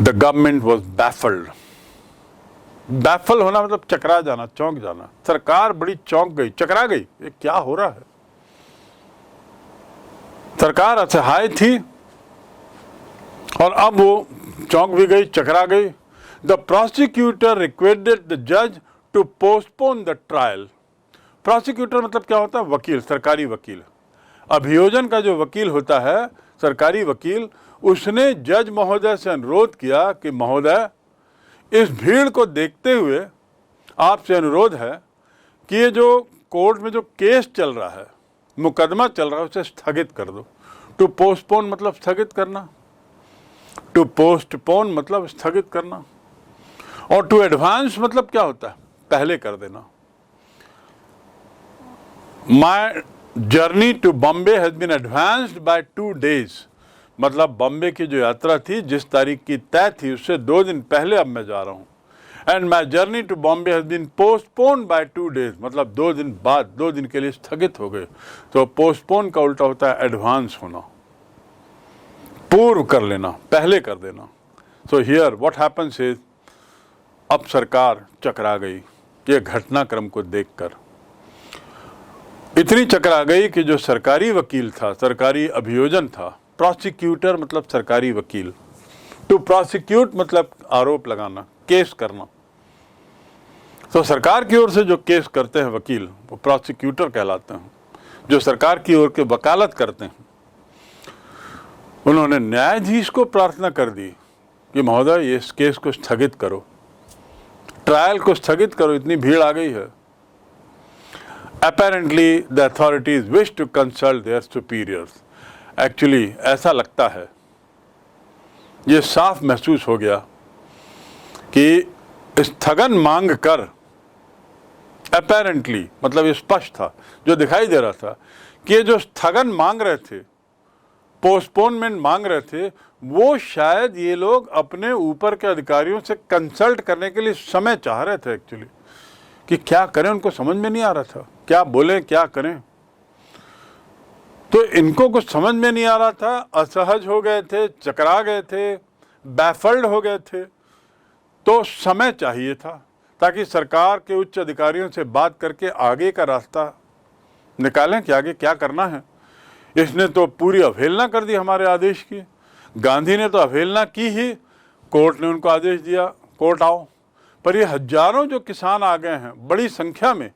The government was baffled. Baffle होना मतलब चकरा जाना, चौंक जाना। सरकार बड़ी चौंक गई, चकरा गई, ये क्या हो रहा है। सरकार असहाय थी और अब वो चौंक भी गई, चकरा गई। द प्रोसिक्यूटर रिक्वेस्टेड द जज to postpone the trial. Prosecutor मतलब क्या होता है? वकील, सरकारी वकील। अभियोजन का जो वकील होता है, सरकारी वकील, उसने जज महोदय से अनुरोध किया कि महोदय, इस भीड़ को देखते हुए आपसे अनुरोध है कि ये जो कोर्ट में जो केस चल रहा है, मुकदमा चल रहा है, उसे स्थगित कर दो। टू पोस्टपोन मतलब स्थगित करना, टू पोस्टपोन मतलब स्थगित करना, और टू एडवांस मतलब क्या होता है? पहले कर देना। My journey to Bombay has been advanced by 2 days। मतलब बॉम्बे की जो यात्रा थी, जिस तारीख की तय थी, उससे 2 दिन पहले अब मैं जा रहा हूँ। And my journey to Bombay has been postpone by 2 days, मतलब 2 दिन बाद, 2 दिन के लिए स्थगित हो गए। तो पोस्टपोन का उल्टा होता है एडवांस होना, पूर्व कर लेना, पहले कर देना। So here what happens is, अब सरकार चकरा गई ये घटनाक्रम को देखकर। इतनी चकरा गई कि जो सरकारी वकील था, सरकारी अभियोजन था, प्रोसिक्यूटर मतलब सरकारी वकील, टू प्रोसिक्यूट मतलब आरोप लगाना, केस करना। तो सरकार की ओर से जो केस करते हैं वकील, वो प्रोसिक्यूटर कहलाते हैं। जो सरकार की ओर के वकालत करते हैं, उन्होंने न्यायाधीश को प्रार्थना कर दी कि महोदय, इस केस को स्थगित करो, ट्रायल को स्थगित करो, इतनी भीड़ आ गई है। Apparently the authorities wish to consult their superiors। Actually ऐसा लगता है, ये साफ महसूस हो गया कि स्थगन मांग कर, apparently मतलब ये स्पष्ट था, जो दिखाई दे रहा था कि ये जो स्थगन मांग रहे थे, पोस्टपोनमेंट मांग रहे थे, वो शायद ये लोग अपने ऊपर के अधिकारियों से कंसल्ट करने के लिए समय चाह रहे थे एक्चुअली, कि क्या करें। उनको समझ में नहीं आ रहा था, क्या बोलें, क्या करें। तो इनको कुछ समझ में नहीं आ रहा था, असहज हो गए थे, चकरा गए थे, बैफल्ड हो गए थे। तो समय चाहिए था ताकि सरकार के उच्च अधिकारियों से बात करके आगे का रास्ता निकालें कि आगे क्या करना है। इसने तो पूरी अवहेलना कर दी हमारे आदेश की। गांधी ने तो अवहेलना की ही, कोर्ट ने उनको आदेश दिया, कोर्ट आओ। पर ये हजारों जो किसान आ गए हैं बड़ी संख्या में,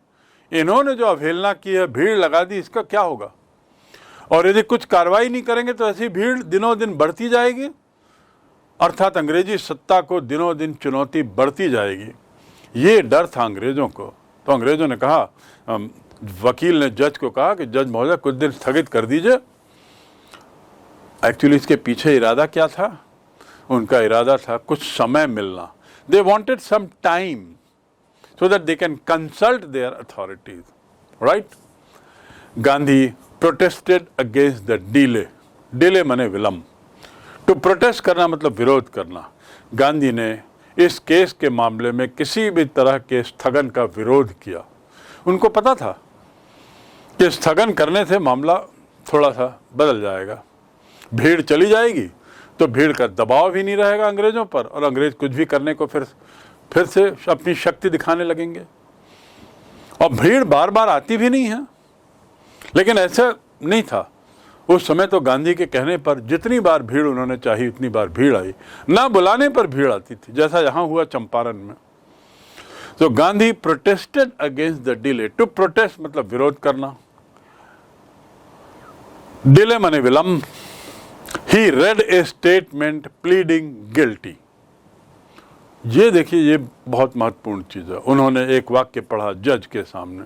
इन्होंने जो अवहेलना की है, भीड़ लगा दी, इसका क्या होगा? और यदि कुछ कार्रवाई नहीं करेंगे तो ऐसी भीड़ दिनों दिन बढ़ती जाएगी, अर्थात अंग्रेजी सत्ता को दिनों दिन चुनौती बढ़ती जाएगी। ये डर था अंग्रेजों को। तो अंग्रेजों ने कहा, वकील ने जज को कहा कि जज महोदय, कुछ दिन स्थगित कर दीजिए। एक्चुअली इसके पीछे इरादा क्या था? उनका इरादा था कुछ समय मिलना। They wanted some time so that they can consult their authorities, right? Gandhi protested against the delay. Delay माने विलंब। To protest करना मतलब विरोध करना। गांधी ने इस केस के मामले में किसी भी तरह के स्थगन का विरोध किया। उनको पता था कि स्थगन करने से मामला थोड़ा सा बदल जाएगा, भीड़ चली जाएगी, तो भीड़ का दबाव भी नहीं रहेगा अंग्रेजों पर, और अंग्रेज कुछ भी करने को फिर से अपनी शक्ति दिखाने लगेंगे। और भीड़ बार बार आती भी नहीं है, लेकिन ऐसा नहीं था। उस समय तो गांधी के कहने पर जितनी बार भीड़ उन्होंने चाही उतनी बार भीड़ आई, ना बुलाने पर भीड़ आती थी, जैसा यहाँ हुआ चंपारण में। तो Gandhi protested against the delay. To protest मतलब विरोध करना, डिले माने विलंब। He read a statement pleading guilty। ये देखिए, ये बहुत महत्वपूर्ण चीज़ है। उन्होंने एक वाक्य पढ़ा जज के सामने।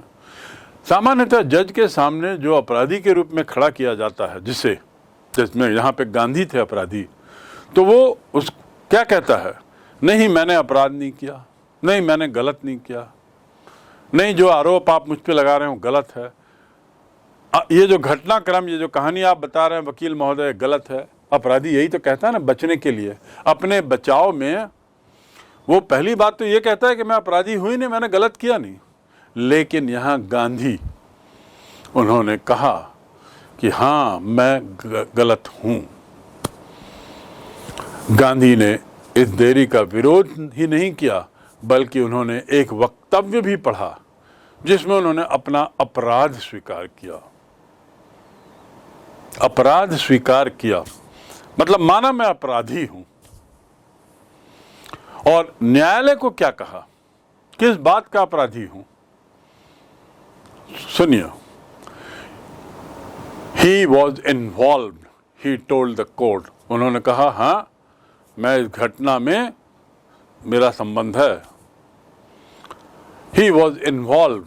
सामान्यतः जज के सामने जो अपराधी के रूप में खड़ा किया जाता है, जिसमें यहाँ पे गांधी थे अपराधी, तो वो उस क्या कहता है? नहीं, मैंने अपराध नहीं किया, नहीं मैंने गलत नहीं किया, नहीं जो आरोप आप मुझ पे लगा रहे हो गलत है, ये जो घटनाक्रम, ये जो कहानी आप बता रहे हैं वकील महोदय, गलत है। अपराधी यही तो कहता है ना, बचने के लिए, अपने बचाव में। वो पहली बात तो ये कहता है कि मैं अपराधी हुई नहीं, मैंने गलत किया नहीं। लेकिन यहाँ गांधी, उन्होंने कहा कि हाँ मैं गलत हूँ। गांधी ने इस देरी का विरोध ही नहीं किया, बल्कि उन्होंने एक वक्तव्य भी पढ़ा जिसमें उन्होंने अपना अपराध स्वीकार किया। अपराध स्वीकार किया मतलब माना मैं अपराधी हूं। और न्यायालय को क्या कहा, किस बात का अपराधी हूं, सुनिए। He was involved, he told the court. उन्होंने कहा हां, मैं इस घटना में मेरा संबंध है। He was involve,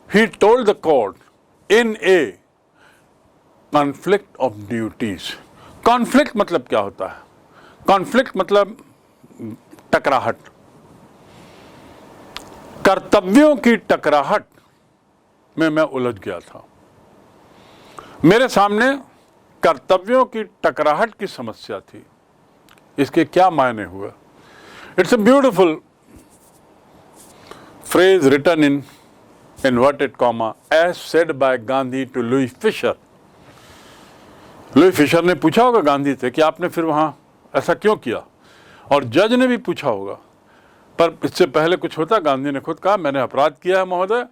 he told the court in A conflict of duties. Conflict मतलब क्या होता है? कॉन्फ्लिक्ट मतलब टकराहट, कर्तव्यों की टकराहट में मैं उलझ गया था। मेरे सामने कर्तव्यों की टकराहट की समस्या थी। इसके क्या मायने हुए? It's a beautiful phrase written in inverted comma as said by Gandhi to Louis Fischer. Louis Fischer ने पूछा होगा गांधी से कि आपने फिर वहां ऐसा क्यों किया, और जज ने भी पूछा होगा, पर इससे पहले कुछ होता। गांधी ने खुद कहा मैंने अपराध किया है महोदय,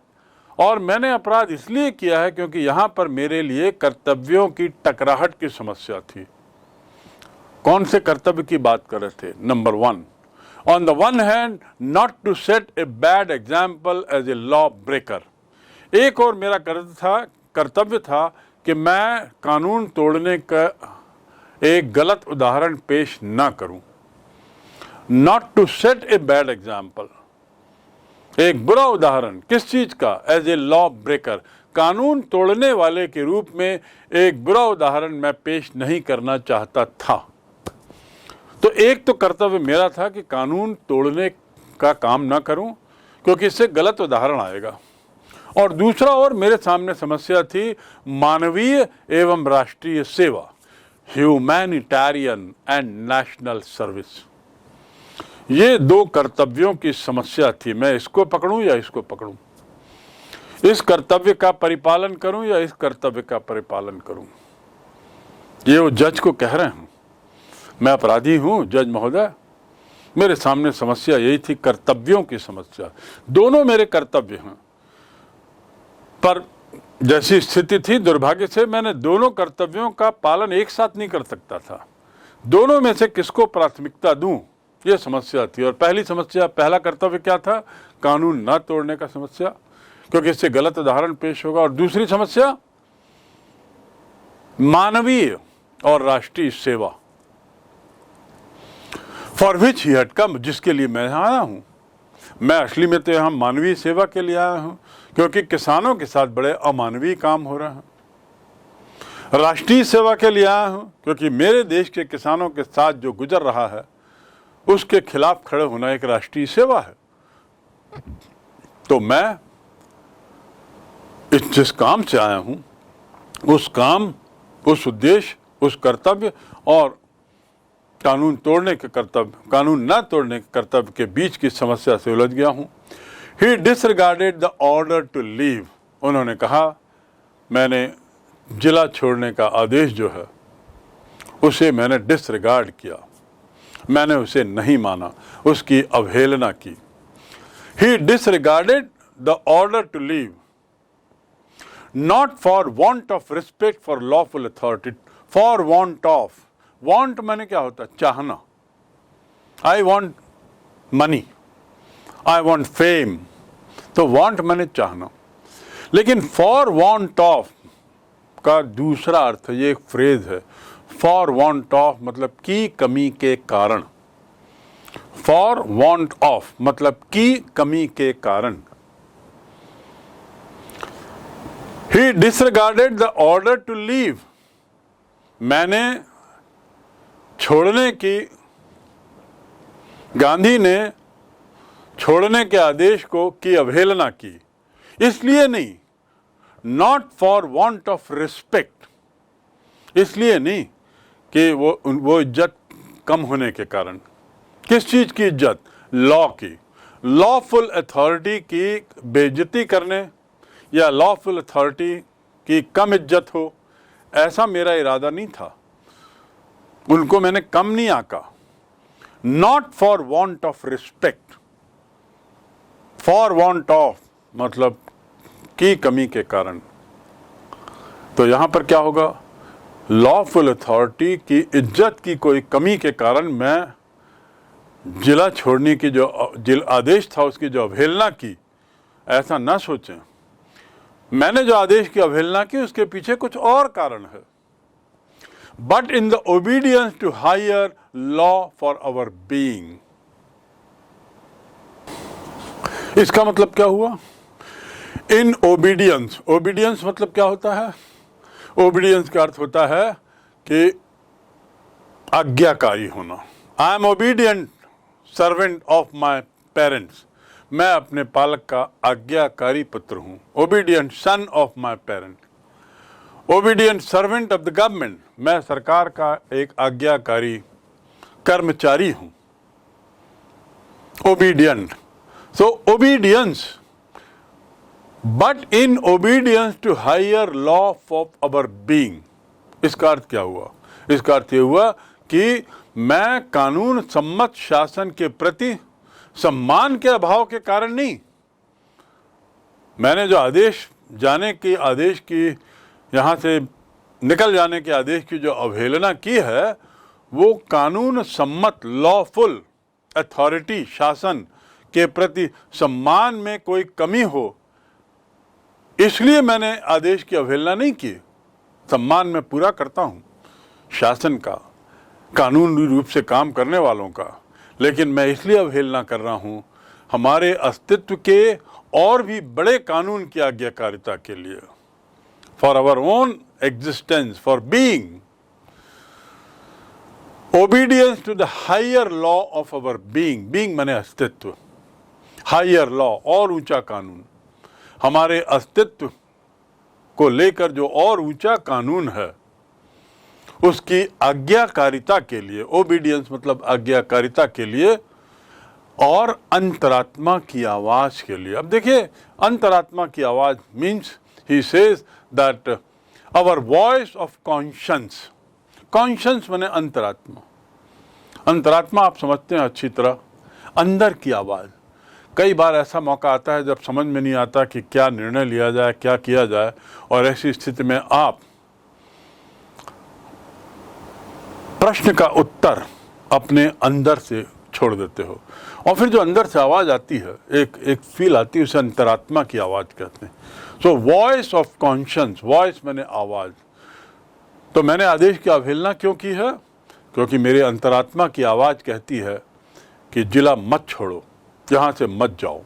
और मैंने अपराध इसलिए किया है क्योंकि यहां पर मेरे लिए कर्तव्यों की टकराहट की समस्या थी। कौन से कर्तव्य की बात कर रहे थे? Number 1, on the one hand not to set a bad example as a law breaker. एक और मेरा कर्तव्य था कि मैं कानून तोड़ने का एक गलत उदाहरण पेश ना करूं। Not to set a bad example, एक बुरा उदाहरण किस चीज का? एज ए लॉ ब्रेकर, कानून तोड़ने वाले के रूप में एक बुरा उदाहरण मैं पेश नहीं करना चाहता था। तो एक तो कर्तव्य मेरा था कि कानून तोड़ने का काम ना करूं क्योंकि इससे गलत उदाहरण आएगा, और दूसरा और मेरे सामने समस्या थी मानवीय एवं राष्ट्रीय सेवा, ह्यूमैनिटेरियन एंड नेशनल सर्विस। ये दो कर्तव्यों की समस्या थी। मैं इसको पकड़ूं या इसको पकड़ूं, इस कर्तव्य का परिपालन करूं या इस कर्तव्य का परिपालन करूं। ये वो जज को कह रहे हैं, मैं अपराधी हूं जज महोदय। मेरे सामने समस्या यही थी, कर्तव्यों की समस्या। दोनों मेरे कर्तव्य हैं, पर जैसी स्थिति थी दुर्भाग्य से मैंने दोनों कर्तव्यों का पालन एक साथ नहीं कर सकता था। दोनों में से किसको प्राथमिकता दूं, यह समस्या थी। और पहली समस्या, पहला कर्तव्य क्या था? कानून ना तोड़ने का समस्या, क्योंकि इससे गलत उदाहरण पेश होगा। और दूसरी समस्या मानवीय और राष्ट्रीय सेवा, for which he had come, जिसके लिए मैं यहां आया हूं। मैं असली में तो यहां मानवीय सेवा के लिए आया हूं, क्योंकि किसानों के साथ बड़े अमानवीय काम हो रहे हैं। राष्ट्रीय सेवा के लिए आया हूं क्योंकि मेरे देश के किसानों के साथ जो गुजर रहा है उसके खिलाफ खड़े होना एक राष्ट्रीय सेवा है। तो मैं जिस काम से आया हूं उस काम, उस उद्देश्य, उस कर्तव्य और कानून तोड़ने के कर्तव्य, कानून ना तोड़ने के कर्तव्य के बीच की समस्या से उलझ गया हूं। He disregarded the order to leave. उन्होंने कहा मैंने जिला छोड़ने का आदेश जो है उसे मैंने डिसरिगार्ड किया, मैंने उसे नहीं माना, उसकी अवहेलना की। He disregarded the order to leave, not for want of respect for lawful authority, for want of, want माने क्या होता है? चाहना। I want money, I want fame, तो want माने चाहना। लेकिन for want of का दूसरा अर्थ, ये एक फ्रेज है, for want of मतलब की कमी के कारण। for want of मतलब की कमी के कारण। He disregarded the order to leave, मैंने छोड़ने की, गांधी ने छोड़ने के आदेश को की अवहेलना की, इसलिए नहीं, not for want of respect, इसलिए नहीं कि वो इज्जत कम होने के कारण। किस चीज की इज्जत? लॉ की, लॉफुल अथॉरिटी की बेइज्जती करने या लॉफुल अथॉरिटी की कम इज्जत हो, ऐसा मेरा इरादा नहीं था। उनको मैंने कम नहीं आंका। Not for want of respect, for want of मतलब की कमी के कारण। तो यहां पर क्या होगा, लॉफुल अथॉरिटी की इज्जत की कोई कमी के कारण मैं जिला छोड़ने की जो आदेश था उसकी जो अवहेलना की, ऐसा ना सोचें। मैंने जो आदेश की अवहेलना की उसके पीछे कुछ और कारण है। But in the obedience to higher law for our being, इसका मतलब क्या हुआ, इन ओबीडियंस, ओबीडियंस मतलब क्या होता है, ओबीडियंस का अर्थ होता है कि आज्ञाकारी होना। I am obedient servant of my parents, मैं अपने पालक का आज्ञाकारी पुत्र हूं। Obedient son of my parent, obedient servant of the government, मैं सरकार का एक आज्ञाकारी कर्मचारी हूं। Obedient, so obedience, but in obedience to higher law of our being. इसका अर्थ क्या हुआ, इसका अर्थ यह हुआ कि मैं कानून सम्मत शासन के प्रति सम्मान के अभाव के कारण नहीं, मैंने जो आदेश जाने की, आदेश की, यहाँ से निकल जाने के आदेश की जो अवहेलना की है, वो कानून सम्मत लॉफुल अथॉरिटी शासन के प्रति सम्मान में कोई कमी हो, इसलिए मैंने आदेश की अवहेलना नहीं की। सम्मान मैं पूरा करता हूँ शासन का, कानूनी रूप से काम करने वालों का, लेकिन मैं इसलिए अवहेलना कर रहा हूं हमारे अस्तित्व के और भी बड़े कानून की आज्ञाकारिता के लिए, for our own existence, for being. Obedience to the higher law of our being, being माने अस्तित्व, हायर लॉ और ऊंचा कानून, हमारे अस्तित्व को लेकर जो और ऊंचा कानून है उसकी आज्ञाकारिता के लिए, ओबीडियंस मतलब आज्ञाकारिता के लिए, और अंतरात्मा की आवाज के लिए। अब देखिए, अंतरात्मा की आवाज means he says that our voice of conscience, conscience माने अंतरात्मा, अंतरात्मा आप समझते हैं अच्छी तरह, अंदर की आवाज। कई बार ऐसा मौका आता है जब समझ में नहीं आता कि क्या निर्णय लिया जाए, क्या किया जाए, और ऐसी स्थिति में आप प्रश्न का उत्तर अपने अंदर से छोड़ देते हो, और फिर जो अंदर से आवाज आती है, एक फील आती है, उसे अंतरात्मा की आवाज कहते हैं। So voice of conscience, voice मैंने आवाज। तो मैंने आदेश की अवहेलना क्यों की है, क्योंकि मेरे अंतरात्मा की आवाज कहती है कि जिला मत छोड़ो, यहाँ से मत जाओ।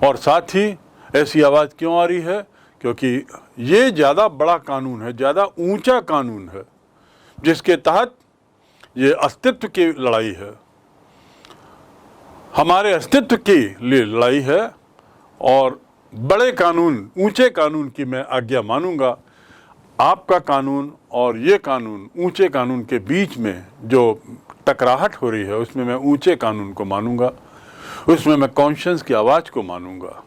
और साथ ही ऐसी आवाज क्यों आ रही है, क्योंकि ये ज़्यादा बड़ा कानून है, ज़्यादा ऊंचा कानून है, जिसके तहत ये अस्तित्व की लड़ाई है, हमारे अस्तित्व के लिए लड़ाई है, और बड़े कानून, ऊंचे कानून की मैं आज्ञा मानूंगा। आपका कानून और ये कानून, ऊंचे कानून के बीच में जो टकराहट हो रही है, उसमें मैं ऊंचे कानून को मानूंगा, उसमें मैं कॉन्शियंस की आवाज़ को मानूंगा।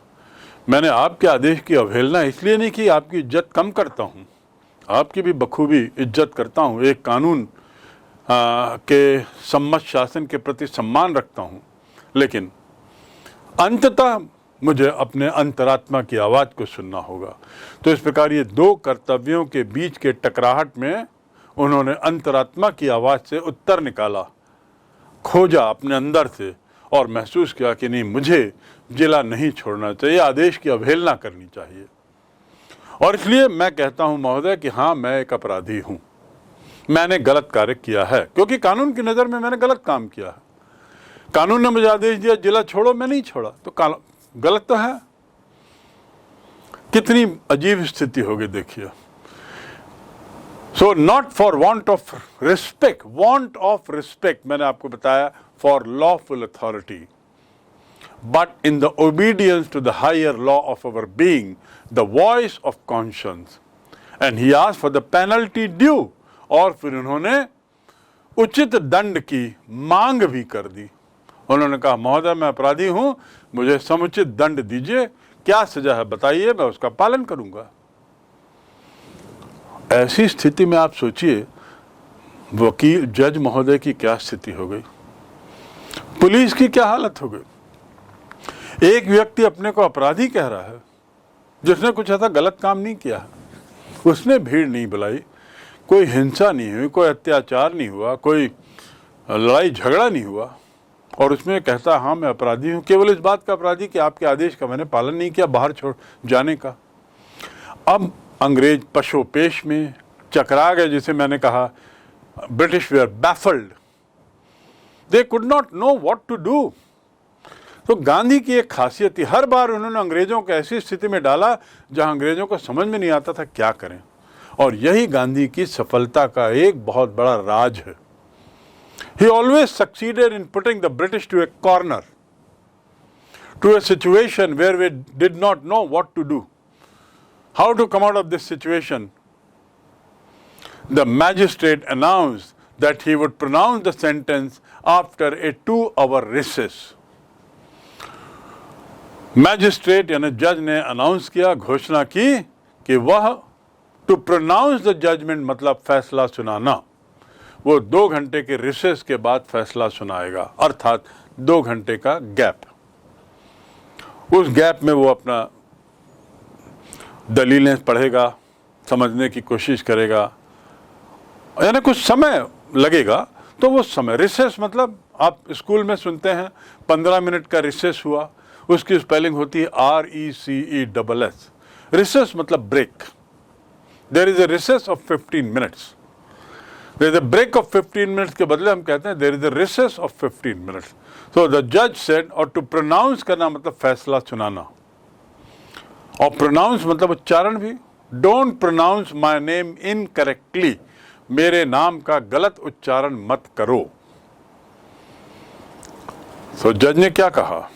मैंने आपके आदेश की अवहेलना इसलिए नहीं की, आपकी इज्जत कम करता हूँ, आपकी भी बखूबी इज्जत करता हूँ, एक कानून के सम्मत शासन के प्रति सम्मान रखता हूँ, लेकिन अंततः मुझे अपने अंतरात्मा की आवाज़ को सुनना होगा। तो इस प्रकार ये दो कर्तव्यों के बीच के टकराहट में उन्होंने अंतरात्मा की आवाज़ से उत्तर निकाला, खोजा अपने अंदर से, और महसूस किया कि नहीं, मुझे जिला नहीं छोड़ना चाहिए, आदेश की अवहेलना करनी चाहिए। और इसलिए मैं कहता हूँ महोदय कि हाँ, मैं एक अपराधी हूँ, मैंने गलत कार्य किया है, क्योंकि कानून की नज़र में मैंने गलत काम किया है। कानून ने मुझे आदेश दिया जिला छोड़ो, मैं नहीं छोड़ा, तो गलत तो है। कितनी अजीब स्थिति होगी देखिए। So not for want of respect, want of respect मैंने आपको बताया, for lawful authority, but in the obedience to the higher law of our being, the voice of conscience, and he asked for the penalty due, और फिर उन्होंने उचित दंड की मांग भी कर दी। उन्होंने कहा महोदय मैं अपराधी हूं, मुझे समुचित दंड दीजिए, क्या सजा है बताइए, मैं उसका पालन करूंगा। ऐसी स्थिति में आप सोचिए वकील, जज महोदय की क्या स्थिति हो गई। पुलिस की क्या हालत हो गई। एक व्यक्ति अपने को अपराधी कह रहा है जिसने कुछ ऐसा गलत काम नहीं किया है, उसने भीड़ नहीं बुलाई, कोई हिंसा नहीं हुई, कोई अत्याचार नहीं हुआ, कोई लड़ाई झगड़ा नहीं हुआ, और उसमें कहता हाँ मैं अपराधी हूँ, केवल इस बात का अपराधी कि आपके आदेश का मैंने पालन नहीं किया बाहर छोड़ जाने का। अब अंग्रेज पशोपेश में चकरा गए, जिसे मैंने कहा British were baffled, they could not know what to do. तो गांधी की एक खासियत थी, हर बार उन्होंने अंग्रेजों को ऐसी स्थिति में डाला जहां अंग्रेजों को समझ में नहीं आता था क्या करें, और यही गांधी की सफलता का एक बहुत बड़ा राज है। He always succeeded in putting the British to a corner, to a situation where we did not know what to do, how to come out of this situation. The magistrate announced that he would pronounce the sentence after a 2-hour recess. Magistrate यानी जज ने announce किया, घोषणा की कि वह to pronounce the judgement मतलब फैसला सुनाना, वो 2 घंटे के रिसेस के बाद फैसला सुनाएगा, अर्थात 2 घंटे का गैप। उस गैप में वो अपना दलीलें पढ़ेगा, समझने की कोशिश करेगा, यानी कुछ समय लगेगा। तो वो समय, रिसेस मतलब आप स्कूल में सुनते हैं 15 मिनट का रिसेस हुआ, उसकी स्पेलिंग होती है RECESS। रिसेस मतलब break. There is a recess of 15 minutes. There is a break of 15 minutes के बदले हम कहते हैं there is a recess of 15 minutes. So the जज सेड, और टू प्रोनाउंस करना मतलब फैसला सुनाना, और प्रोनाउंस मतलब उच्चारण भी। Don't pronounce my name incorrectly, मेरे नाम का गलत उच्चारण मत करो। सो जज ने क्या कहा,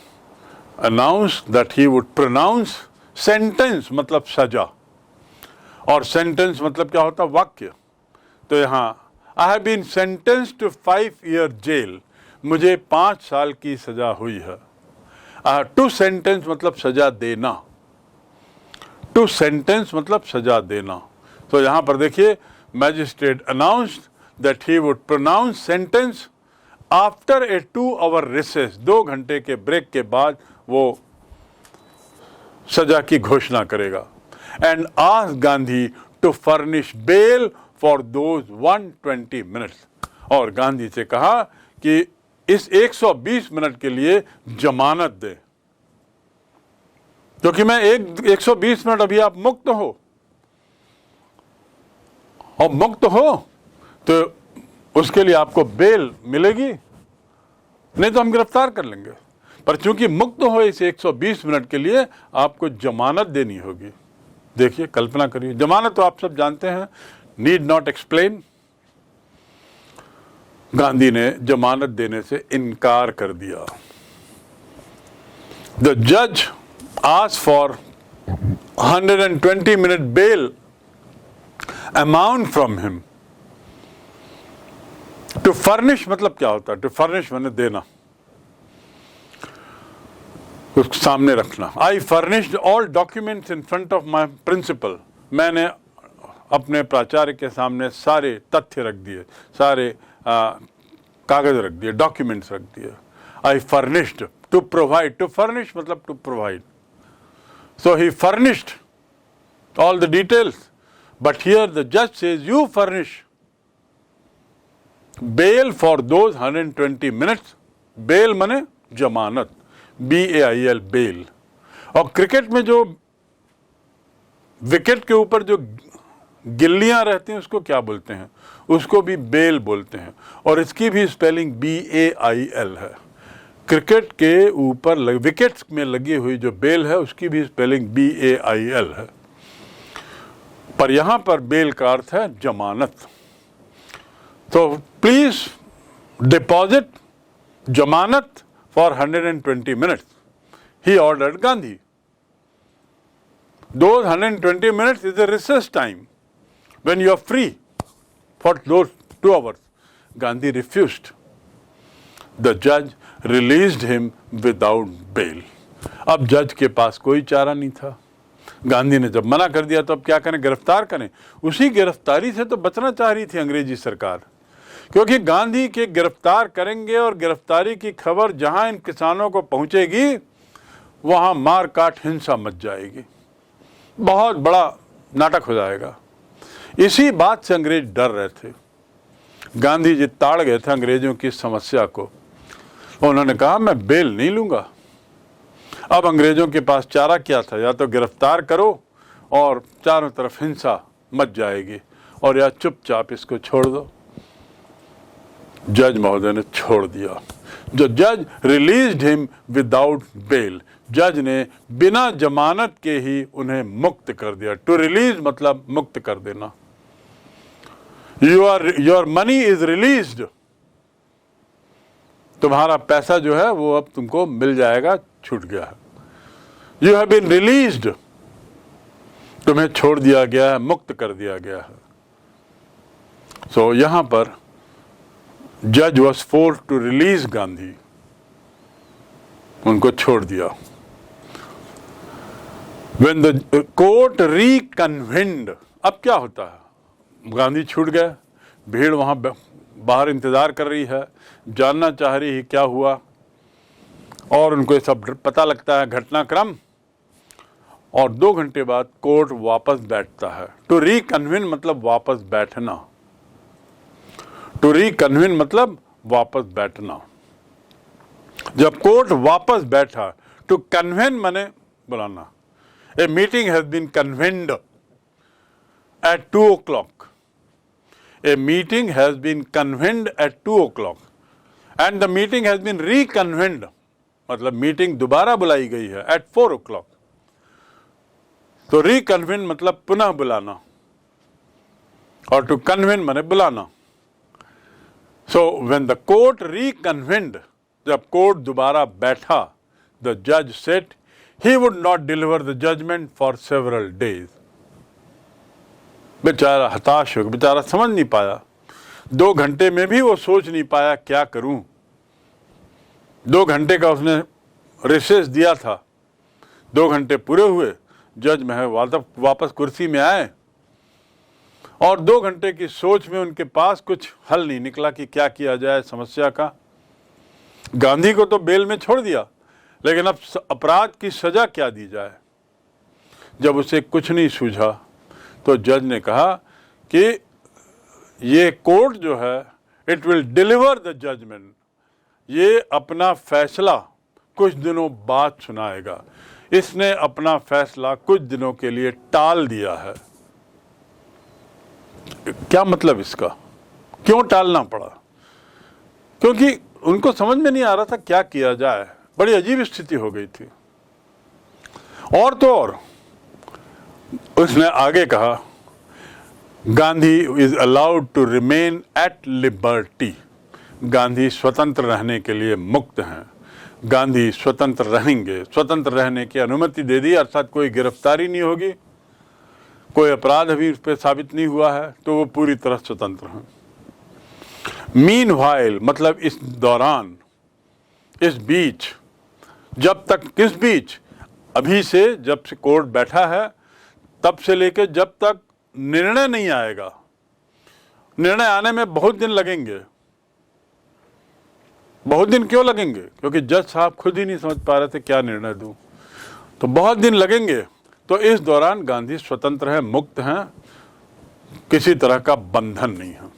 announce that he would pronounce sentence मतलब सजा, और सेंटेंस मतलब क्या होता, वाक्य। तो यहाँ I have been sentenced to 5 year jail, मुझे 5 साल की सजा हुई है। टू सेंटेंस मतलब सजा देना, टू सेंटेंस मतलब सजा देना। तो यहाँ पर देखिए, magistrate announced that he would pronounce sentence after a 2-hour recess, 2 घंटे के ब्रेक के बाद वो सजा की घोषणा करेगा। And asked Gandhi to furnish bail for those 120 minutes, और गांधी से कहा कि इस 120 मिनट के लिए जमानत दे, क्योंकि मैं 120 मिनट अभी आप मुक्त हो, और मुक्त हो तो उसके लिए आपको बेल मिलेगी, नहीं तो हम गिरफ्तार कर लेंगे। पर चूंकि मुक्त हो इस 120 मिनट के लिए आपको जमानत देनी होगी। देखिए, कल्पना करिए, जमानत तो आप सब जानते हैं, नीड नॉट एक्सप्लेन। गांधी ने जमानत देने से इनकार कर दिया। द जज asked for 120 minute bail amount from him. To furnish मतलब क्या होता है, टू फर्निश मैंने देना, उसके सामने रखना। I furnished all documents in front of my principal, मैंने अपने प्राचार्य के सामने सारे तथ्य रख दिए, सारे कागज रख दिए, डॉक्यूमेंट्स रख दिए। I furnished to provide, to furnish मतलब to provide. So he furnished all the details, but here the जज says you furnish bail for those 120 minutes. Bail माने जमानत, BAIL बेल। और क्रिकेट में जो विकेट के ऊपर जो गिल्लियां रहती हैं उसको क्या बोलते हैं, उसको भी बेल बोलते हैं, और इसकी भी स्पेलिंग BAIL है। क्रिकेट के ऊपर विकेट्स में लगी हुई जो बेल है उसकी भी स्पेलिंग BAIL है, पर यहां पर बेल का अर्थ है जमानत। तो प्लीज डिपॉजिट जमानत for 120 minutes, he ordered Gandhi. Those 120 minutes is a recess time when you are free for those 2 hours. Gandhi refused. The judge released him without bail. अब जज के पास कोई चारा नहीं था। गांधी ने जब मना कर दिया तो अब क्या करें, गिरफ्तार करें। उसी गिरफ्तारी से तो बचना चाह रही थी अंग्रेजी सरकार, क्योंकि गांधी के गिरफ्तार करेंगे और गिरफ्तारी की खबर जहां इन किसानों को पहुंचेगी वहां मार काट हिंसा मच जाएगी, बहुत बड़ा नाटक हो जाएगा। इसी बात से अंग्रेज डर रहे थे। गांधी जी ताड़ गए थे अंग्रेजों की समस्या को। उन्होंने कहा मैं बेल नहीं लूंगा। अब अंग्रेजों के पास चारा क्या था, या तो गिरफ्तार करो और चारों तरफ हिंसा मच जाएगी, और या चुपचाप इसको छोड़ दो। जज महोदय ने छोड़ दिया। जो जज रिलीज्ड हिम विदाउट बेल, जज ने बिना जमानत के ही उन्हें मुक्त कर दिया। टू रिलीज मतलब मुक्त कर देना। योर मनी इज रिलीज्ड, तुम्हारा पैसा जो है वो अब तुमको मिल जाएगा, छूट गया है। यू हैव बीन रिलीज्ड, तुम्हें छोड़ दिया गया है, मुक्त कर दिया गया है। सो यहां पर जज was forced to release Gandhi, उनको छोड़ दिया। When the court reconvened, अब क्या होता है, गांधी छूट गए, भीड़ वहां बाहर इंतजार कर रही है, जानना चाह रही है क्या हुआ, और उनको ये सब पता लगता है घटनाक्रम, और 2 घंटे बाद कोर्ट वापस बैठता है। टू रिकन्वेन मतलब वापस बैठना, टू रिकन्वेन मतलब वापस बैठना। जब कोर्ट वापस बैठा, टू कन्वेन माने बुलाना। A meeting has been convened at 2 o'clock. A meeting has been convened at 2 o'clock. And the meeting has been reconvened. मतलब मीटिंग दोबारा बुलाई गई है at 4 o'clock. तो reconvene मतलब पुनः बुलाना, और to convene माने बुलाना। So when the court reconvened, जब कोर्ट दोबारा बैठा, the judge said he would not deliver the judgment for several days. बेचारा हताश हो गया, बेचारा समझ नहीं पाया। 2 घंटे में भी वो सोच नहीं पाया क्या करूं। 2 घंटे का उसने रिसेस दिया था, 2 घंटे पूरे हुए, जज में वापस कुर्सी में आए, और 2 घंटे की सोच में उनके पास कुछ हल नहीं निकला कि क्या किया जाए समस्या का। गांधी को तो बेल में छोड़ दिया, लेकिन अब अपराध की सजा क्या दी जाए। जब उसे कुछ नहीं सूझा तो जज ने कहा कि ये कोर्ट जो है, it will deliver the judgement, ये अपना फैसला कुछ दिनों बाद सुनाएगा। इसने अपना फैसला कुछ दिनों के लिए टाल दिया है। क्या मतलब इसका, क्यों टालना पड़ा? क्योंकि उनको समझ में नहीं आ रहा था क्या किया जाए, बड़ी अजीब स्थिति हो गई थी। और तो और उसने आगे कहा, Gandhi is allowed to remain at liberty, Gandhi स्वतंत्र रहने के लिए मुक्त हैं, गांधी स्वतंत्र रहेंगे, स्वतंत्र रहने की अनुमति दे दी, अर्थात कोई गिरफ्तारी नहीं होगी, कोई अपराध अभी उस पर साबित नहीं हुआ है, तो वो पूरी तरह स्वतंत्र हैं। मीनवाइल मतलब इस दौरान, इस बीच, जब तक, किस बीच, अभी से जब से कोर्ट बैठा है तब से लेकर जब तक निर्णय नहीं आएगा। निर्णय आने में बहुत दिन लगेंगे। बहुत दिन क्यों लगेंगे? क्योंकि जज साहब खुद ही नहीं समझ पा रहे थे क्या निर्णय दूं, तो बहुत दिन लगेंगे। तो इस दौरान गांधी स्वतंत्र है, मुक्त हैं, किसी तरह का बंधन नहीं है।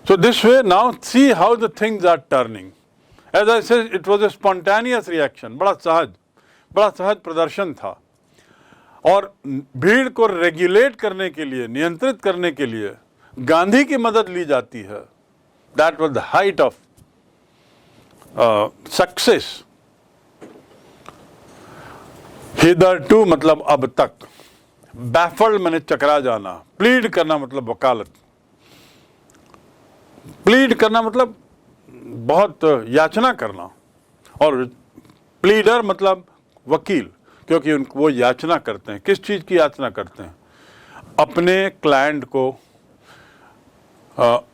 So this way now see how the things are turning. As I said, it was a spontaneous reaction. बड़ा सहज प्रदर्शन था, और भीड़ को रेगुलेट करने के लिए, नियंत्रित करने के लिए गांधी की मदद ली जाती है। That was the height of success. Hitherto मतलब अब तक, बैफल्ड माने चकरा जाना, प्लीड करना मतलब वकालत, प्लीड करना मतलब बहुत याचना करना, और प्लीडर मतलब वकील, क्योंकि उनको वो याचना करते हैं। किस चीज़ की याचना करते हैं? अपने क्लाइंट को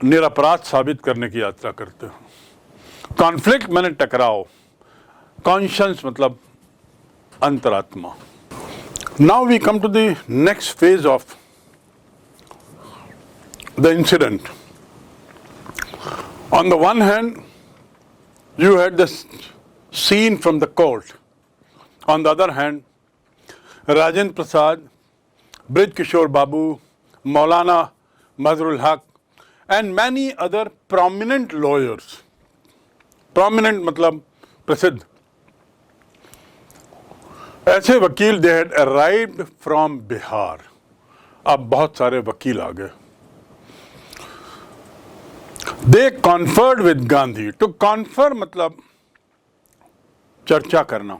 निरपराध साबित करने की याचना करते हैं। कॉन्फ्लिक्ट माने टकराव, कॉन्शियंस मतलब अंतरात्मा। Now we come to the next phase of the incident. On the one hand, you had the scene from the court. On the other hand, Rajendra Prasad, Brij Kishore Babu, Maulana Mazharul Haq, and many other prominent lawyers. Prominent मतलब प्रसिद्ध. ऐसे वकील they had arrived from Bihar. अब बहुत सारे वकील आ गए. They conferred with Gandhi. To confer मतलब चर्चा करना,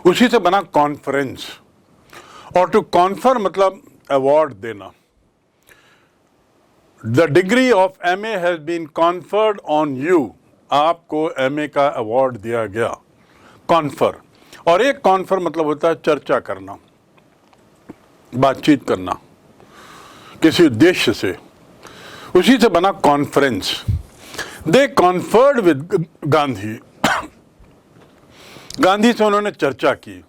उसी से बना कॉन्फ्रेंस. और टू कॉन्फर मतलब अवार्ड देना. The degree of MA has been conferred on you. आपको MA का अवार्ड दिया गया. कॉन्फर. और एक कॉन्फर मतलब होता है चर्चा करना, बातचीत करना किसी उद्देश्य से, उसी से बना conference. They conferred with Gandhi. Gandhi से उन्होंने चर्चा की.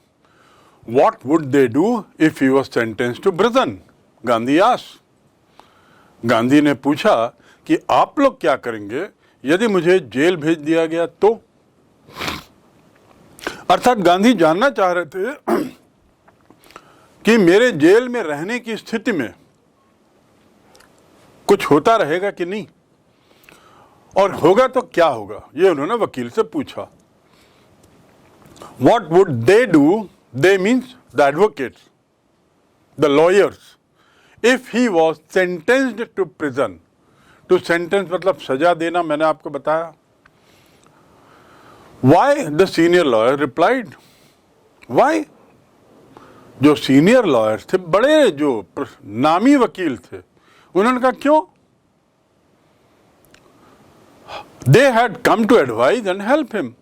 What would they do if he was sentenced to prison? Gandhi asked. Gandhi ने पूछा कि आप लोग क्या करेंगे यदि मुझे जेल भेज दिया गया तो. अर्थात गांधी जानना चाह रहे थे कि मेरे जेल में रहने की स्थिति में कुछ होता रहेगा कि नहीं, और होगा तो क्या होगा, ये उन्होंने वकील से पूछा. What would they do? They means the advocates, the lawyers. If he was sentenced to prison. To sentence मतलब सजा देना, मैंने आपको बताया. Why? The senior lawyer replied. Why? जो सीनियर लॉयर्स थे, बड़े जो नामी वकील थे, उन्होंने कहा क्यों? They had come to advise and help him.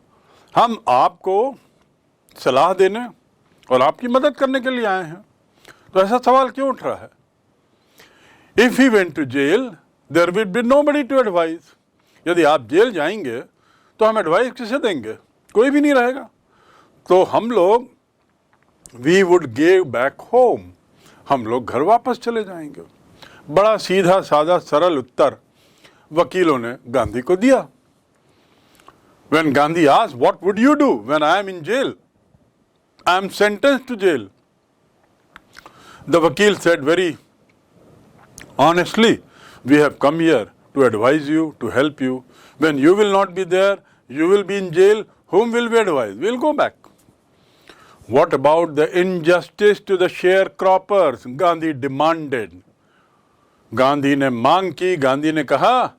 हम आपको सलाह देने और आपकी मदद करने के लिए आए हैं, तो ऐसा सवाल क्यों उठ रहा है? If he went to jail, there would be nobody to advise. यदि आप जेल जाएंगे तो हम एडवाइस किसे देंगे? कोई भी नहीं रहेगा. तो हम लोग we would give back home. हम लोग घर वापस चले जाएंगे. बड़ा सीधा साधा सरल उत्तर वकीलों ने गांधी को दिया. When Gandhi asked, what would you do when I am in jail? I am sentenced to jail. The vakil said very honestly, we have come here to advise you, to help you. When you will not be there, you will be in jail. Whom will we advise? We will go back. What about the injustice to the sharecroppers? Gandhi demanded. Gandhi ने मांग की. गांधी ने कहा,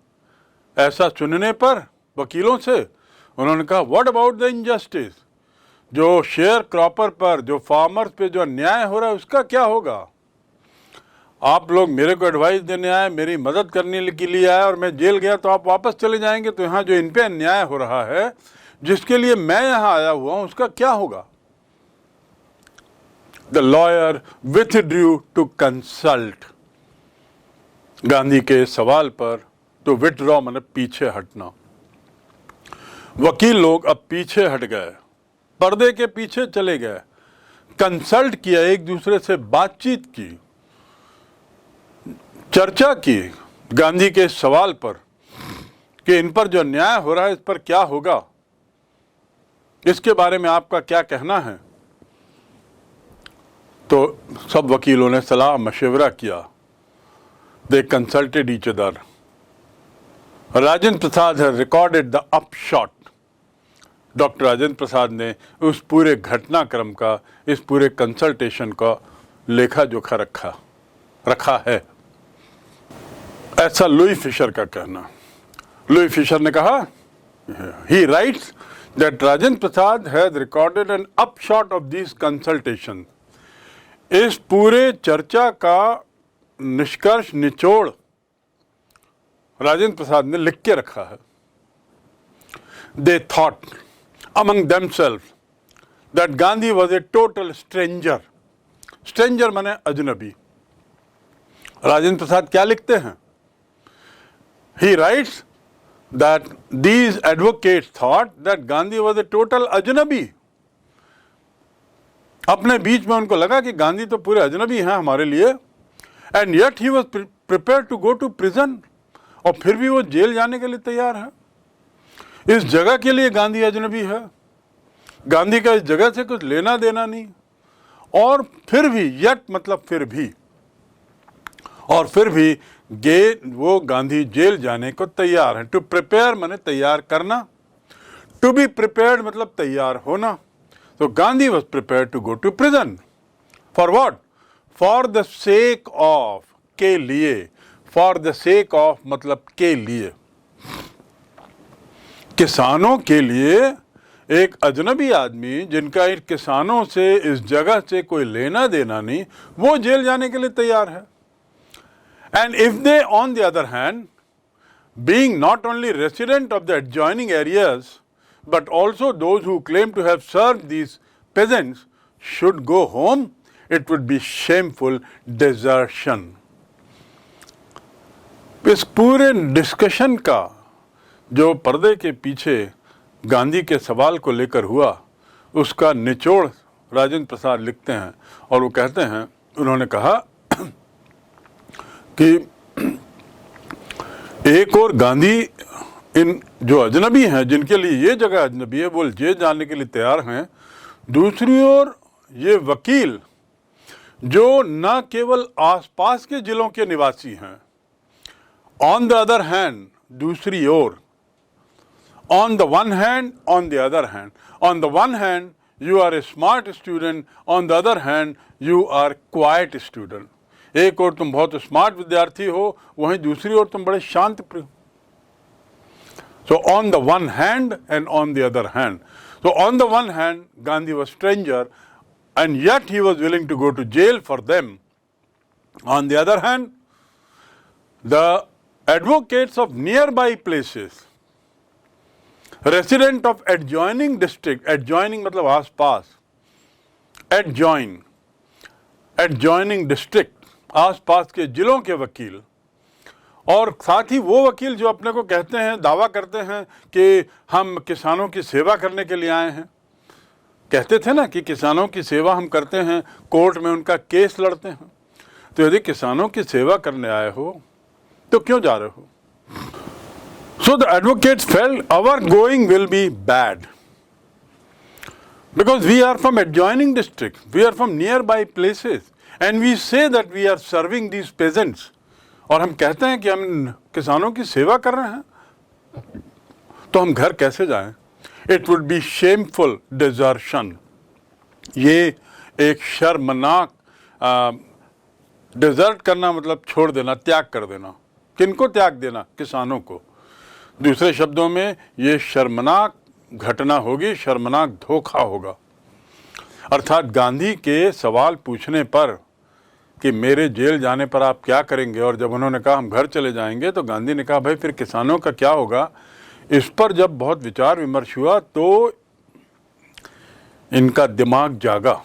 ऐसा सुनने पर वकीलों से उन्होंने कहा, व्हाट अबाउट द इनजस्टिस? जो शेयर क्रॉपर पर, जो फार्मर्स पे जो अन्याय हो रहा है, उसका क्या होगा? आप लोग मेरे को एडवाइस देने आए, मेरी मदद करने के लिए आए, और मैं जेल गया तो आप वापस चले जाएंगे, तो यहाँ जो इन पे अन्याय हो रहा है, जिसके लिए मैं यहाँ आया हुआ हूँ, उसका क्या होगा? The lawyer withdrew to consult. Gandhi के सवाल पर तो विथड्रॉ मतलब पीछे हटना. वकील लोग अब पीछे हट गए, पर्दे के पीछे चले गए, कंसल्ट किया, एक दूसरे से बातचीत की, चर्चा की गांधी के सवाल पर कि इन पर जो अन्याय हो रहा है, इस पर क्या होगा, इसके बारे में आपका क्या कहना है. तो सब वकीलों ने सलाह मशवरा किया. They consulted each other. Rajendra Prasad has recorded the upshot. Doctor Rajendra Prasad ने उस पूरे घटनाक्रम का, इस पूरे कंसल्टेशन का लेखा जोखा रखा है. ऐसा लुई फिशर का कहना. लुई फिशर ने कहा, he writes that Rajendra Prasad has recorded an upshot of these consultations. इस पूरे चर्चा का निष्कर्ष, निचोड़ राजेंद्र प्रसाद ने लिख के रखा है. They thought among themselves that Gandhi was a total stranger. Stranger माने अजनबी. राजेंद्र प्रसाद क्या लिखते हैं? He writes that these advocates thought that Gandhi was a total अजनबी. अपने बीच में उनको लगा कि गांधी तो पूरे अजनबी हैं हमारे लिए. And yet he was prepared to go to prison. और फिर भी वो जेल जाने के लिए तैयार है। इस जगह के लिए गांधी अजनबी है, गांधी का इस जगह से कुछ लेना देना नहीं, और फिर भी यट मतलब फिर भी, और फिर भी वो गांधी जेल जाने को तैयार है। टू प्रिपेयर माने तैयार करना, टू बी प्रिपेयर्ड मतलब तैयार होना। तो Gandhi was prepare to go to prison for what? For the sake of, के लिए, फॉर द सेक ऑफ मतलब के लिए, किसानों के लिए। एक अजनबी आदमी जिनका इन किसानों से, इस जगह से कोई लेना देना नहीं, वो जेल जाने के लिए तैयार है। And if they, on the other hand, being not only resident of the adjoining areas, but also those who claim to have served these peasants, should go home, it would be shameful desertion. इस पूरे discussion का जो पर्दे के पीछे गांधी के सवाल को लेकर हुआ, उसका निचोड़ राजेंद्र प्रसाद लिखते हैं, और वो कहते हैं, उन्होंने कहा कि एक और गांधी इन जो अजनबी हैं, जिनके लिए ये जगह अजनबी है, वो जेल जाने के लिए तैयार हैं। दूसरी ओर ये वकील जो न केवल आसपास के जिलों के निवासी हैं, ऑन द अदर हैंड, दूसरी ओर, on the one hand, on the other hand. On the one hand, you are a smart student, on the other hand, you are quiet student. एक और तुम बहुत स्मार्ट विद्यार्थी हो, वहीं दूसरी ओर तुम बड़े शांत प्रिय। So on the one hand and on the other hand. So on the one hand, Gandhi was stranger, and yet he was willing to go to jail for them. On the other hand, the advocates of nearby places, resident of adjoining district, adjoining मतलब आस पास, adjoining district, आस पास के जिलों के वकील, और साथ ही वो वकील जो अपने को कहते हैं, दावा करते हैं कि हम किसानों की सेवा करने के लिए आए हैं। कहते थे ना कि किसानों की सेवा हम करते हैं, कोर्ट में उनका केस लड़ते हैं। तो यदि किसानों की सेवा करने आए हो तो क्यों जा रहे हो? So the advocates felt our going will be bad because we are from adjoining districts, we are from nearby places, and we say that we are serving these peasants. और हम कहते हैं कि हम किसानों की सेवा कर रहे हैं, तो हम घर कैसे जाएं? It would be shameful desertion. ये एक शर्मनाक, डिजर्ट करना मतलब छोड़ देना, त्याग कर देना। किनको त्याग देना? किसानों को। दूसरे शब्दों में ये शर्मनाक घटना होगी, शर्मनाक धोखा होगा। अर्थात गांधी के सवाल पूछने पर कि मेरे जेल जाने पर आप क्या करेंगे, और जब उन्होंने कहा हम घर चले जाएंगे, तो गांधी ने कहा भाई फिर किसानों का क्या होगा? इस पर जब बहुत विचार विमर्श हुआ तो इनका दिमाग जागा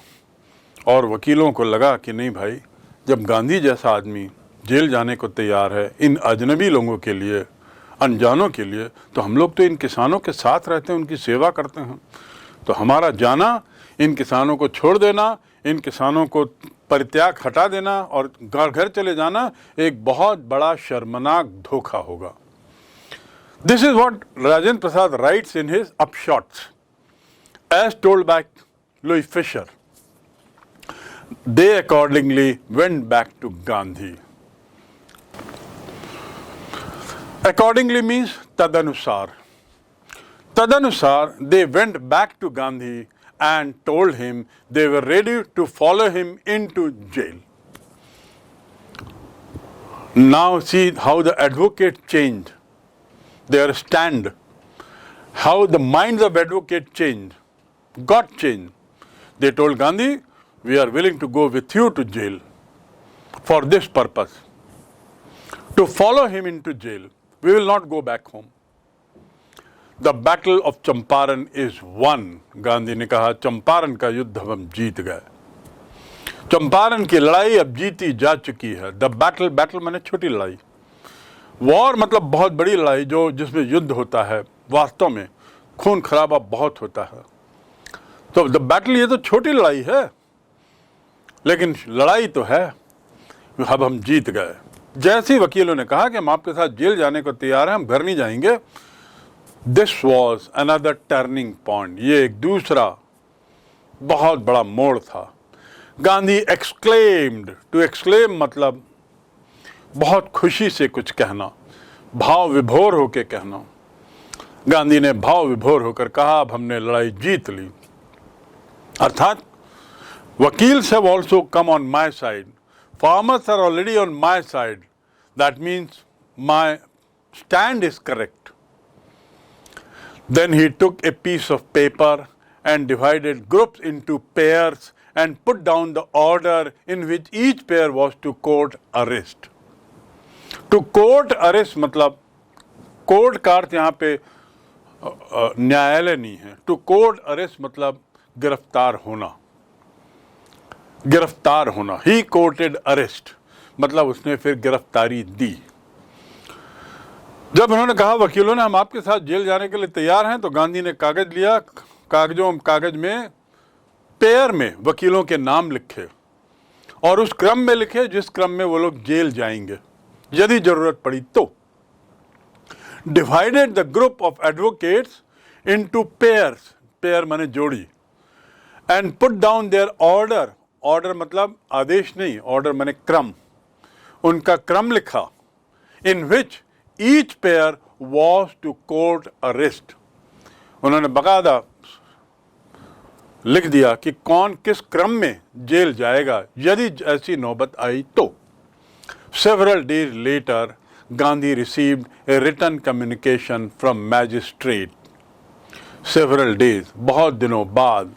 और वकीलों को लगा कि नहीं भाई, जब गांधी जैसा आदमी जेल जाने को तैयार है इन अजनबी लोगों के लिए, अनजानों के लिए, तो हम लोग तो इन किसानों के साथ रहते हैं, उनकी सेवा करते हैं, तो हमारा जाना, इन किसानों को छोड़ देना, इन किसानों को परित्याग हटा देना और घर चले जाना एक बहुत बड़ा शर्मनाक धोखा होगा। This is what Rajendra Prasad writes in his upshots, as told by Louis Fisher. They accordingly went back to Gandhi. Accordingly means tadanusar. Tadanusar, they went back to Gandhi and told him they were ready to follow him into jail. Now see how the advocate changed their stand, how the minds of advocate changed, got changed. They told Gandhi, we are willing to go with you to jail for this purpose, to follow him into jail. We will not go back home. The battle of Champaran is won. Gandhi ने कहा चंपारण का युद्ध हम जीत गए। चंपारण की लड़ाई अब जीती जा चुकी है। द बैटल, बैटल माने छोटी लड़ाई, वॉर मतलब बहुत बड़ी लड़ाई जो जिसमें युद्ध होता है, वास्तव में खून खराबा बहुत होता है। तो द बैटल ये तो छोटी लड़ाई है, लेकिन लड़ाई तो है, अब हम जीत गए। जैसे ही वकीलों ने कहा कि हम आपके साथ जेल जाने को तैयार हैं, हम घर नहीं जाएंगे, this was another turning point, ये एक दूसरा बहुत बड़ा मोड़ था। गांधी एक्सक्लेम्ड, टू एक्सक्लेम मतलब बहुत खुशी से कुछ कहना, भाव विभोर होकर कहना। गांधी ने भाव विभोर होकर कहा, अब हमने लड़ाई जीत ली। अर्थात वकील्स have also come on my side, farmers are already on my side, that means my stand is correct. Then he took a piece of paper and divided groups into pairs and put down the order in which each pair was to court arrest. To court arrest मतलब court का अर्थ यहाँ पे न्यायालय नहीं है। To court arrest मतलब गिरफ्तार होना, गिरफ्तार होना। ही कोर्टेड अरेस्ट मतलब उसने फिर गिरफ्तारी दी। जब उन्होंने कहा वकीलों ने हम आपके साथ जेल जाने के लिए तैयार हैं, तो गांधी ने कागज लिया, कागज में पेयर में वकीलों के नाम लिखे और उस क्रम में लिखे जिस क्रम में वो लोग जेल जाएंगे यदि जरूरत पड़ी तो। Divided the group of advocates into pairs, pair माने जोड़ी, and put down their order, order मतलब आदेश नहीं, ऑर्डर माने क्रम, उनका क्रम लिखा। In which each pair was to court arrest, उन्होंने बकायदा लिख दिया कि कौन किस क्रम में जेल जाएगा यदि ऐसी नौबत आई तो। Several days later Gandhi received a written communication from magistrate. Several days बहुत दिनों बाद,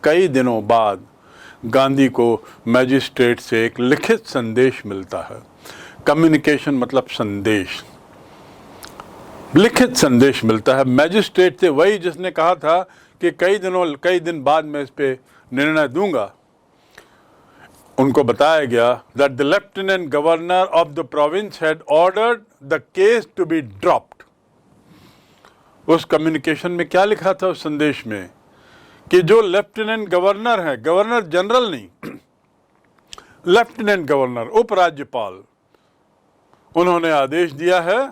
कई दिनों बाद गांधी को मैजिस्ट्रेट से एक लिखित संदेश मिलता है। कम्युनिकेशन मतलब संदेश, लिखित संदेश मिलता है मैजिस्ट्रेट से, वही जिसने कहा था कि कई दिन बाद मैं इस पे निर्णय दूंगा। उनको बताया गया that the lieutenant governor of the province had ordered the case to be dropped. उस कम्युनिकेशन में क्या लिखा था उस संदेश में कि जो लेफ्टिनेंट गवर्नर है, गवर्नर जनरल नहीं, लेफ्टिनेंट गवर्नर, उपराज्यपाल, उन्होंने आदेश दिया है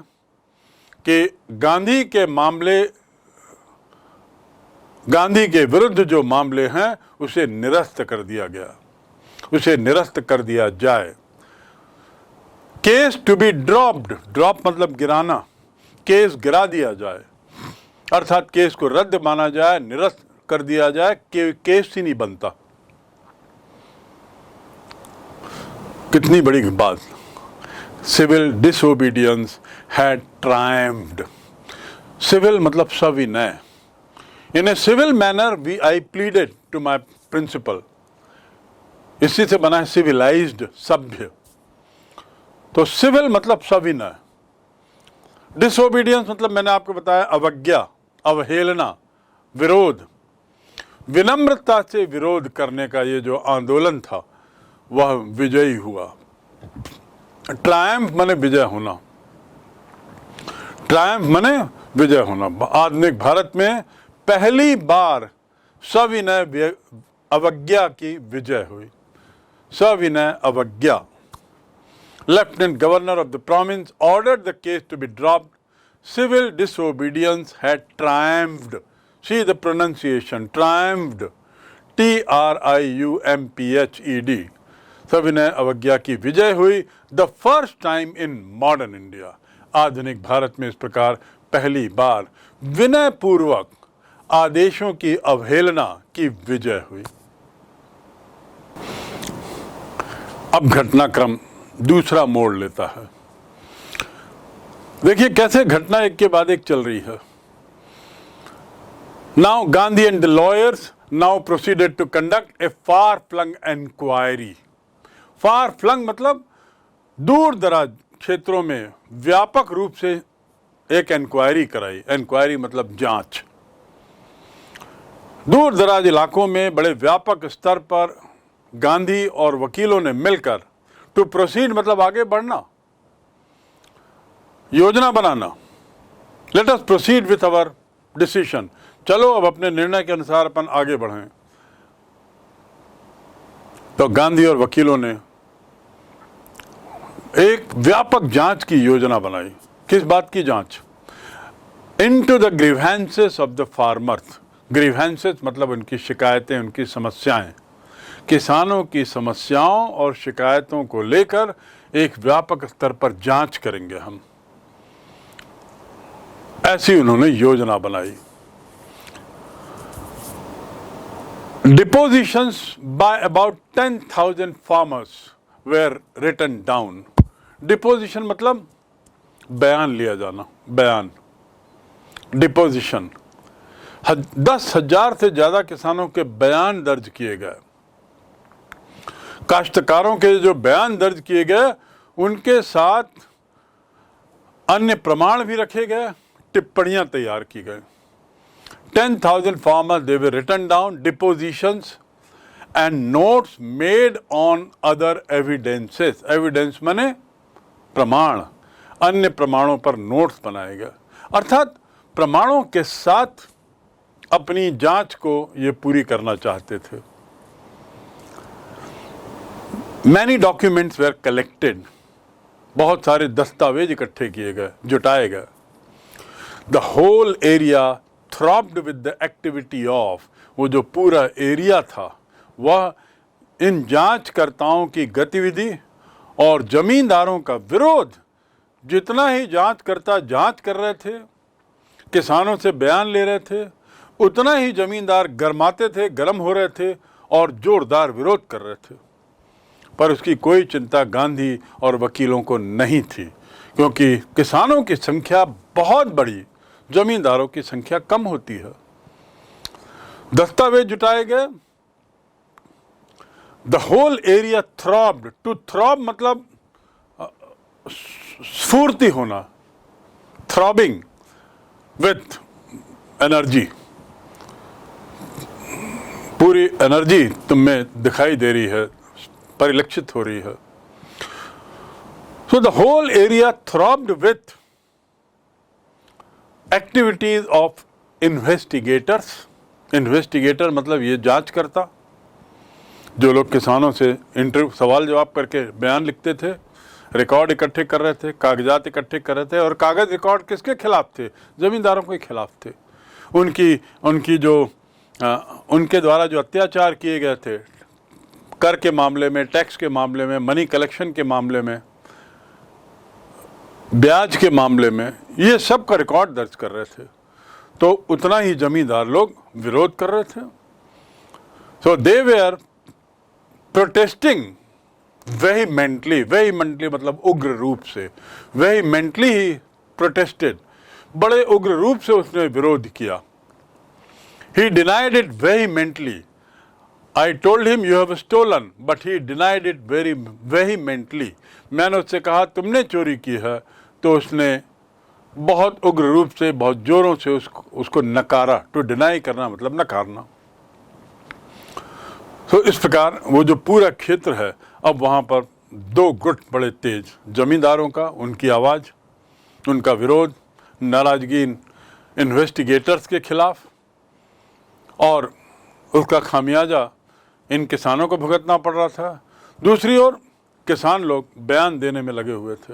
कि गांधी के विरुद्ध जो मामले हैं उसे निरस्त कर दिया गया, उसे निरस्त कर दिया जाए। Case to be dropped, drop मतलब गिराना, केस गिरा दिया जाए, अर्थात केस को रद्द माना जाए, निरस्त कर दिया जाए, केस ही नहीं बनता। कितनी बड़ी बात। Civil disobedience had triumphed. Civil मतलब सविनय। In a civil manner I pleaded to my principal, इसी से बना है सिविलाइज्ड, सभ्य। तो सिविल मतलब सविनय, डिसोबीडियंस मतलब मैंने आपको बताया अवज्ञा, अवहेलना, विरोध। विनम्रता से विरोध करने का ये जो आंदोलन था वह विजयी हुआ। ट्रायम्फ माने विजय होना, ट्रायम्फ माने विजय होना। आधुनिक भारत में पहली बार सविनय अवज्ञा की विजय हुई, सविनय अवज्ञा। Lieutenant governor of the province ordered the case to be dropped. Civil disobedience had triumphed. See the pronunciation, triumphed. Triumphed. सविनय अवज्ञा की विजय हुई। The first time in modern India, आधुनिक भारत में इस प्रकार पहली बार विनय पूर्वक आदेशों की अवहेलना की विजय हुई। अब घटनाक्रम दूसरा मोड़ लेता है। देखिए कैसे घटना एक के बाद एक चल रही है। Now Gandhi and the lawyers now proceeded to conduct a far flung inquiry. Far flung मतलब दूर दराज क्षेत्रों में व्यापक रूप से एक इंक्वायरी कराई। इंक्वायरी मतलब जांच। दूर दराज इलाकों में बड़े व्यापक स्तर पर गांधी और वकीलों ने मिलकर, टू प्रोसीड मतलब आगे बढ़ना, योजना बनाना। Let us proceed with our decision, चलो अब अपने निर्णय के अनुसार अपन आगे बढ़ें। तो गांधी और वकीलों ने एक व्यापक जांच की योजना बनाई। किस बात की जांच? Into the grievances of the farmers. Grievances मतलब उनकी शिकायतें, उनकी समस्याएं। किसानों की समस्याओं और शिकायतों को लेकर एक व्यापक स्तर पर जांच करेंगे हम, ऐसी उन्होंने योजना बनाई। Depositions by about 10,000 farmers were written down. Deposition मतलब बयान लिया जाना, बयान, डिपोजिशन। 10,000 से ज्यादा किसानों के बयान दर्ज किए गए। काश्तकारों के जो बयान दर्ज किए गए उनके साथ अन्य प्रमाण भी रखे गए, टिप्पणियां तैयार की गई। 10,000 farmers, they were written down, depositions and notes made on other evidences. Evidence माने प्रमाण, अन्य प्रमाणों पर नोट्स बनाए गए। अर्थात प्रमाणों के साथ अपनी जांच को ये पूरी करना चाहते थे। Many documents were collected. बहुत सारे दस्तावेज इकट्ठे किए गए, जुटाए गए। The whole area throbbed with the activity of, वो जो पूरा एरिया था वह इन जांचकर्ताओं की गतिविधि और जमींदारों का विरोध। जितना ही जांचकर्ता जांच कर रहे थे, किसानों से बयान ले रहे थे, उतना ही जमींदार गरमाते थे, गर्म हो रहे थे और जोरदार विरोध कर रहे थे। पर उसकी कोई चिंता गांधी और वकीलों को नहीं थी, क्योंकि किसानों की संख्या बहुत बड़ी, जमींदारों की संख्या कम होती है। दस्तावेज जुटाए गए। The whole area throbbed. To throb मतलब स्फूर्ति होना, थ्रॉबिंग विथ एनर्जी। पूरी एनर्जी तुम में दिखाई दे रही है, परिलक्षित हो रही है। So the whole area throbbed with activities of investigators. Investigator मतलब ये जांच करता, जो लोग किसानों से इंटरव्यू, सवाल जवाब करके बयान लिखते थे, रिकॉर्ड इकट्ठे कर रहे थे, कागजात इकट्ठे कर रहे थे। और कागज रिकॉर्ड किसके खिलाफ थे? जमींदारों के खिलाफ थे। उनकी जो उनके द्वारा जो अत्याचार किए गए थे, कर के मामले में, टैक्स के मामले में, मनी कलेक्शन के मामले में, ब्याज के मामले में, ये सब का रिकॉर्ड दर्ज कर रहे थे। तो उतना ही जमींदार लोग विरोध कर रहे थे। सो दे वेयर प्रोटेस्टिंग वेहीमेंटली। वेहीमेंटली मतलब उग्र रूप से, वेहीमेंटली ही प्रोटेस्टेड, बड़े उग्र रूप से उसने विरोध किया। He denied it vehemently. I told him you have stolen, but he denied it very vehemently. मैंने उससे कहा तुमने चोरी की है, तो उसने बहुत उग्र रूप से, बहुत जोरों से उसको नकारा। टू डिनाई करना मतलब नकारना। तो इस प्रकार वो जो पूरा क्षेत्र है, अब वहाँ पर दो गुट बड़े तेज, जमींदारों का, उनकी आवाज़, उनका विरोध, नाराजगी इन्वेस्टिगेटर्स के खिलाफ, और उसका खामियाजा इन किसानों को भुगतना पड़ रहा था। दूसरी ओर किसान लोग बयान देने में लगे हुए थे।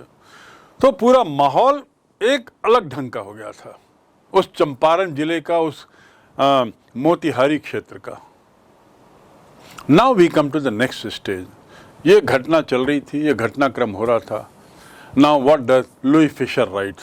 तो पूरा माहौल एक अलग ढंग का हो गया था उस चंपारण जिले का, उस मोतिहारी क्षेत्र का। Now we come to the next stage. ये घटना चल रही थी, ये घटनाक्रम हो रहा था। Now what does Louis Fischer right?